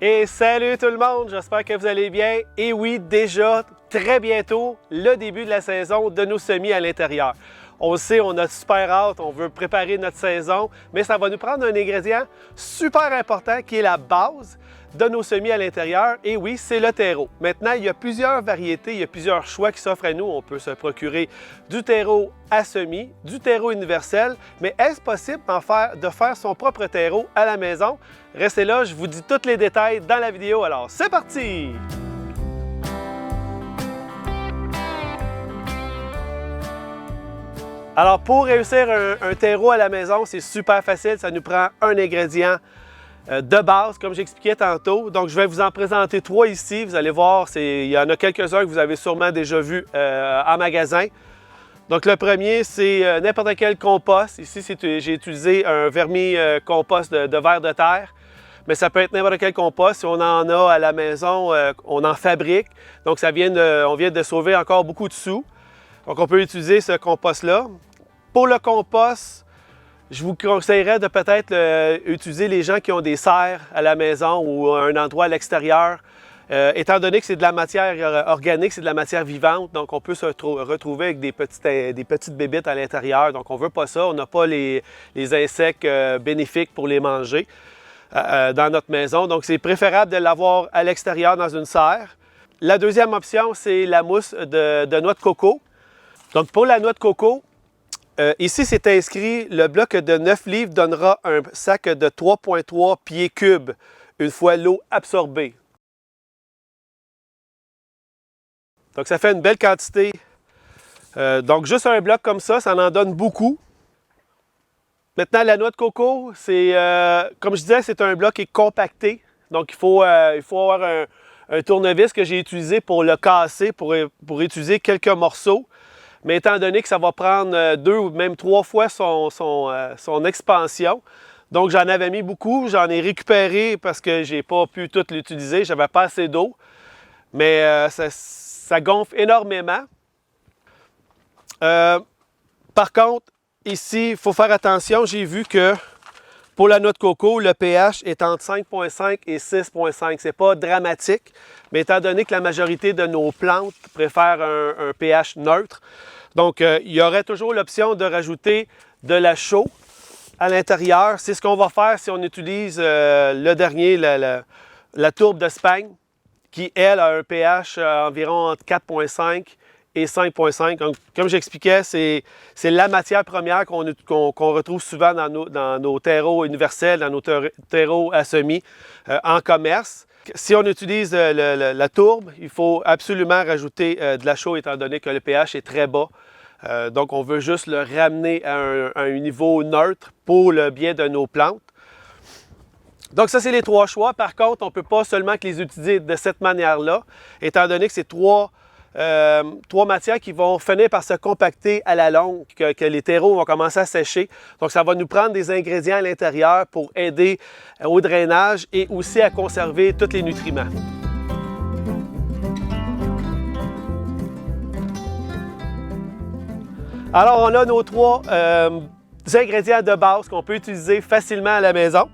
Et salut tout le monde, j'espère que vous allez bien. Et oui, déjà très bientôt, le début de la saison de nos semis à l'intérieur. On le sait, on a super hâte, on veut préparer notre saison, mais ça va nous prendre un ingrédient super important qui est la base de nos semis à l'intérieur. Et oui, c'est le terreau. Maintenant, il y a plusieurs variétés, il y a plusieurs choix qui s'offrent à nous. On peut se procurer du terreau à semis, du terreau universel, mais est-ce possible de faire son propre terreau à la maison? Restez là, je vous dis tous les détails dans la vidéo, alors c'est parti! Alors pour réussir un terreau à la maison, c'est super facile, ça nous prend un ingrédient de base, comme j'expliquais tantôt. Donc, je vais vous en présenter 3 ici. Vous allez voir, il y en a quelques-uns que vous avez sûrement déjà vus en magasin. Donc, le premier, c'est n'importe quel compost. Ici, j'ai utilisé un vermi-compost de vers de terre. Mais ça peut être n'importe quel compost. Si on en a à la maison, on en fabrique. Donc, on vient de sauver encore beaucoup de sous. Donc, on peut utiliser ce compost-là. Pour le compost, je vous conseillerais de peut-être utiliser les gens qui ont des serres à la maison ou un endroit à l'extérieur. Étant donné que c'est de la matière organique, c'est de la matière vivante, donc on peut se retrouver avec des petites bébites à l'intérieur. Donc on ne veut pas ça, on n'a pas les insectes bénéfiques pour les manger dans notre maison. Donc c'est préférable de l'avoir à l'extérieur dans une serre. La deuxième option, c'est la mousse de noix de coco. Donc pour la noix de coco, ici, c'est inscrit, le bloc de 9 livres donnera un sac de 3,3 pieds cubes une fois l'eau absorbée. Donc, ça fait une belle quantité. Donc, juste un bloc comme ça en donne beaucoup. Maintenant, la noix de coco, comme je disais, c'est un bloc qui est compacté. Donc, il faut avoir un tournevis que j'ai utilisé pour le casser, pour utiliser quelques morceaux. Mais étant donné que ça va prendre 2 ou même 3 fois son expansion, donc j'en avais mis beaucoup, j'en ai récupéré parce que je n'ai pas pu tout l'utiliser, j'avais pas assez d'eau, mais ça gonfle énormément. Par contre, ici, il faut faire attention, j'ai vu que pour la noix de coco, le pH est entre 5,5 et 6,5. Ce n'est pas dramatique, mais étant donné que la majorité de nos plantes préfèrent un pH neutre, donc il y aurait toujours l'option de rajouter de la chaux à l'intérieur. C'est ce qu'on va faire si on utilise le dernier, la tourbe d'Espagne, qui, elle, a un pH environ entre 4,5 et 5,5. Donc, comme j'expliquais, c'est la matière première qu'on retrouve souvent dans nos terreaux universels, dans nos terreaux à semis en commerce. Si on utilise la tourbe, il faut absolument rajouter de la chaux étant donné que le pH est très bas. Donc, on veut juste le ramener à un niveau neutre pour le bien de nos plantes. Donc, ça, c'est les 3 choix. Par contre, on ne peut pas seulement les utiliser de cette manière-là, étant donné que c'est trois matières qui vont finir par se compacter à la longue, que les terreaux vont commencer à sécher. Donc, ça va nous prendre des ingrédients à l'intérieur pour aider au drainage et aussi à conserver tous les nutriments. Alors, on a nos 3 ingrédients de base qu'on peut utiliser facilement à la maison.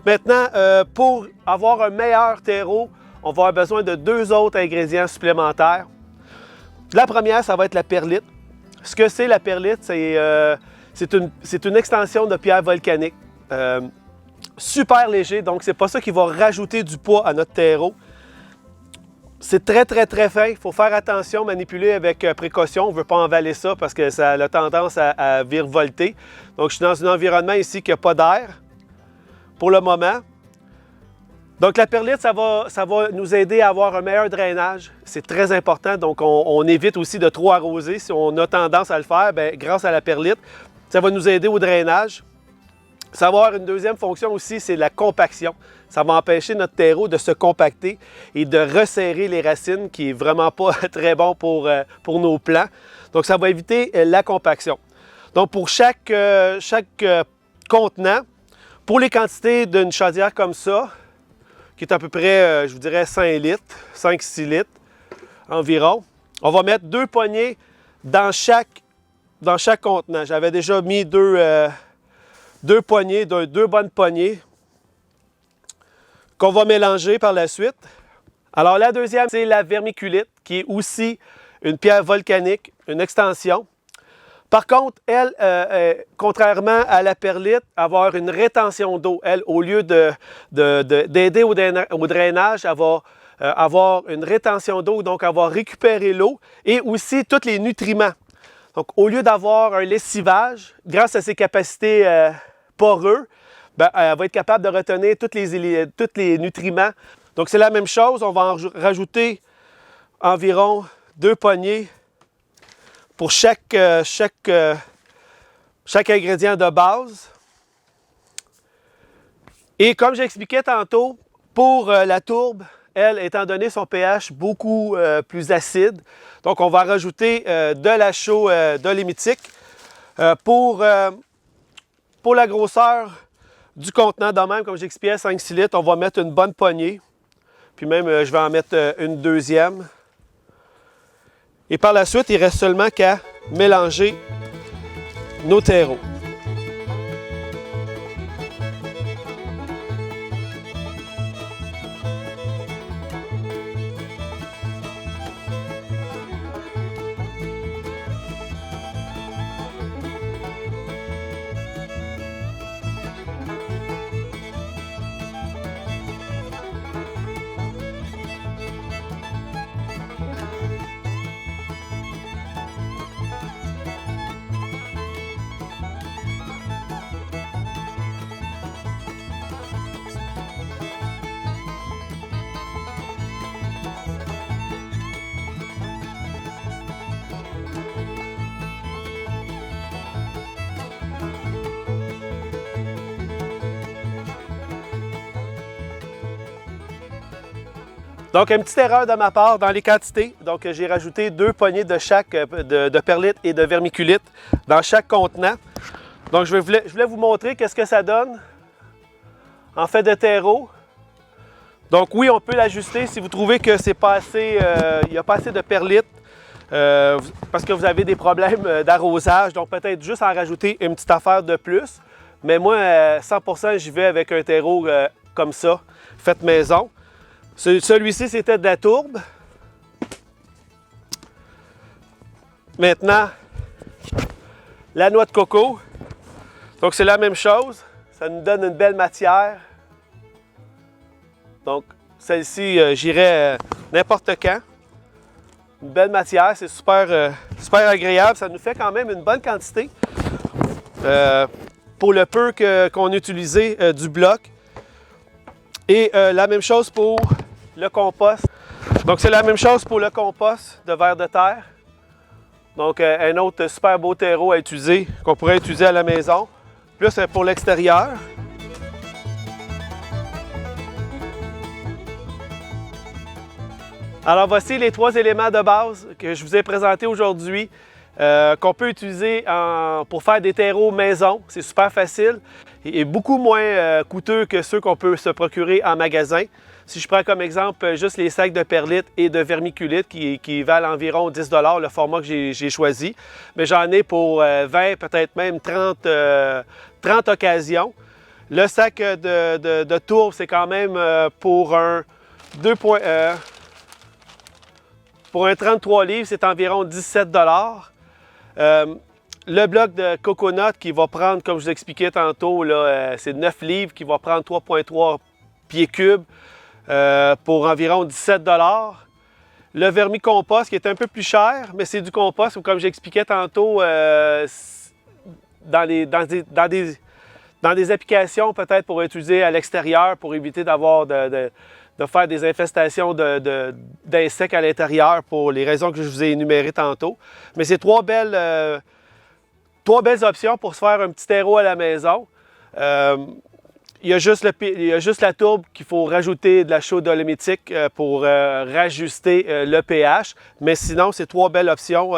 Maintenant, pour avoir un meilleur terreau, on va avoir besoin de 2 autres ingrédients supplémentaires. La première, ça va être la perlite. Ce que c'est la perlite, c'est une extension de pierre volcanique. Super léger, donc c'est pas ça qui va rajouter du poids à notre terreau. C'est très, très, très fin. Il faut faire attention, manipuler avec précaution. On ne veut pas envaler ça parce que ça a tendance à virevolter. Donc, je suis dans un environnement ici qui n'a pas d'air pour le moment. Donc, la perlite, ça va nous aider à avoir un meilleur drainage. C'est très important. Donc, on évite aussi de trop arroser. Si on a tendance à le faire, bien, grâce à la perlite, ça va nous aider au drainage. Ça va avoir une deuxième fonction aussi, c'est la compaction. Ça va empêcher notre terreau de se compacter et de resserrer les racines, qui n'est vraiment pas très bon pour nos plants. Donc, ça va éviter la compaction. Donc, pour chaque contenant, pour les quantités d'une chaudière comme ça, qui est à peu près, je vous dirais, 5 litres, 5-6 litres environ, on va mettre 2 poignées dans chaque contenant. J'avais déjà mis deux poignées, 2 bonnes poignées. qu'on va mélanger par la suite. Alors la deuxième, c'est la vermiculite, qui est aussi une pierre volcanique, une extension. Par contre, elle, contrairement à la perlite, avoir une rétention d'eau. Elle, au lieu d'aider au drainage, elle va avoir une rétention d'eau, donc elle va récupérer l'eau et aussi tous les nutriments. Donc, au lieu d'avoir un lessivage, grâce à ses capacités poreuses, ben, elle va être capable de retenir tous les nutriments. Donc, c'est la même chose. On va en rajouter environ 2 poignées pour chaque ingrédient de base. Et comme j'expliquais tantôt, pour la tourbe, elle, étant donné son pH beaucoup plus acide, donc on va rajouter de la chaux dolomitique. Pour la grosseur du contenant, de même, comme j'expliquais, 5-6 litres, on va mettre une bonne poignée. Puis même, je vais en mettre une deuxième. Et par la suite, il reste seulement qu'à mélanger nos terreaux. Donc, une petite erreur de ma part dans les quantités. Donc, j'ai rajouté 2 poignées de chaque de perlite et de vermiculite dans chaque contenant. Donc, je voulais vous montrer qu'est-ce que ça donne en fait de terreau. Donc, oui, on peut l'ajuster si vous trouvez que c'est pas assez, il n'y a pas assez de perlite parce que vous avez des problèmes d'arrosage. Donc, peut-être juste en rajouter une petite affaire de plus. Mais moi, 100%, j'y vais avec un terreau comme ça, fait maison. Celui-ci, c'était de la tourbe. Maintenant, la noix de coco. Donc, c'est la même chose. Ça nous donne une belle matière. Donc, celle-ci, j'irai n'importe quand. Une belle matière, c'est super, super agréable. Ça nous fait quand même une bonne quantité pour le peu qu'on a utilisé du bloc. Et la même chose pour le compost. Donc, c'est la même chose pour le compost de vers de terre. Donc, un autre super beau terreau à utiliser, qu'on pourrait utiliser à la maison. Plus pour l'extérieur. Alors, voici les 3 éléments de base que je vous ai présentés aujourd'hui, qu'on peut utiliser pour faire des terreaux maison. C'est super facile et beaucoup moins coûteux que ceux qu'on peut se procurer en magasin. Si je prends comme exemple juste les sacs de perlite et de vermiculite qui valent environ 10 $, le format que j'ai choisi, mais j'en ai pour 20, peut-être même 30 occasions. Le sac de tourbe, c'est quand même pour un 33 livres, c'est environ 17 $. Le bloc de coconut qui va prendre, comme je vous expliquais tantôt, c'est 9 livres, qui va prendre 3,3 pieds cubes. Pour environ 17 $. Le vermicompost qui est un peu plus cher, mais c'est du compost, comme j'expliquais tantôt, dans des applications peut-être pour utiliser à l'extérieur pour éviter d'avoir de faire des infestations d'insectes à l'intérieur pour les raisons que je vous ai énumérées tantôt. Mais c'est 3 belles options pour se faire un petit terreau à la maison. Il y a juste la tourbe qu'il faut rajouter de la chaux dolomitique pour rajuster le pH. Mais sinon, c'est 3 belles options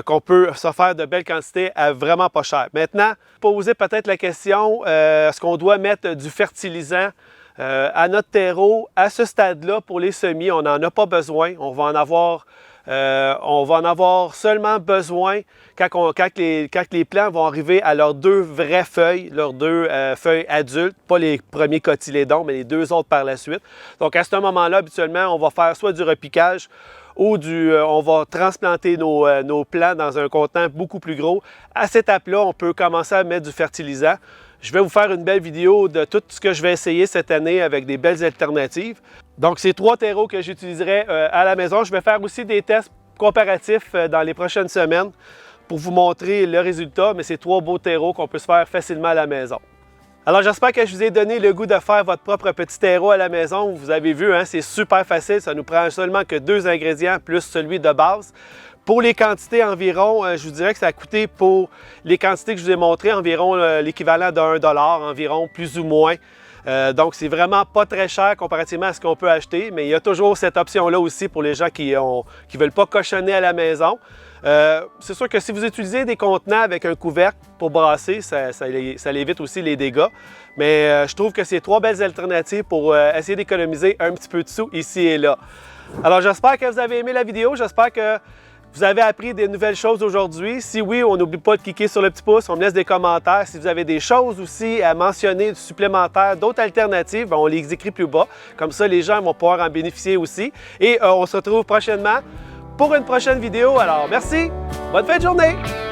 qu'on peut se faire de belles quantités à vraiment pas cher. Maintenant, poser peut-être la question, est-ce qu'on doit mettre du fertilisant à notre terreau à ce stade-là pour les semis? On n'en a pas besoin. On va en avoir On va en avoir seulement besoin quand les plants vont arriver à leurs 2 vraies feuilles, leurs 2 feuilles adultes, pas les premiers cotylédons, mais les 2 autres par la suite. Donc à ce moment-là, habituellement, on va faire soit du repiquage ou on va transplanter nos plants dans un contenant beaucoup plus gros. À cette étape-là, on peut commencer à mettre du fertilisant. Je vais vous faire une belle vidéo de tout ce que je vais essayer cette année avec des belles alternatives. Donc, c'est 3 terreaux que j'utiliserai à la maison. Je vais faire aussi des tests comparatifs dans les prochaines semaines pour vous montrer le résultat, mais c'est 3 beaux terreaux qu'on peut se faire facilement à la maison. Alors, j'espère que je vous ai donné le goût de faire votre propre petit terreau à la maison. Vous avez vu, hein, c'est super facile. Ça nous prend seulement que 2 ingrédients plus celui de base. Pour les quantités environ, je vous dirais que ça a coûté pour les quantités que je vous ai montrées environ l'équivalent de 1 $, environ, plus ou moins. Donc, c'est vraiment pas très cher comparativement à ce qu'on peut acheter, mais il y a toujours cette option-là aussi pour les gens qui ne veulent pas cochonner à la maison. C'est sûr que si vous utilisez des contenants avec un couvercle pour brasser, ça évite aussi les dégâts. Mais je trouve que c'est 3 belles alternatives pour essayer d'économiser un petit peu de sous ici et là. Alors, j'espère que vous avez aimé la vidéo. J'espère que vous avez appris des nouvelles choses aujourd'hui. Si oui, on n'oublie pas de cliquer sur le petit pouce, on me laisse des commentaires. Si vous avez des choses aussi à mentionner supplémentaires, d'autres alternatives, on les écrit plus bas. Comme ça, les gens vont pouvoir en bénéficier aussi. Et on se retrouve prochainement pour une prochaine vidéo. Alors, merci, bonne fin de journée!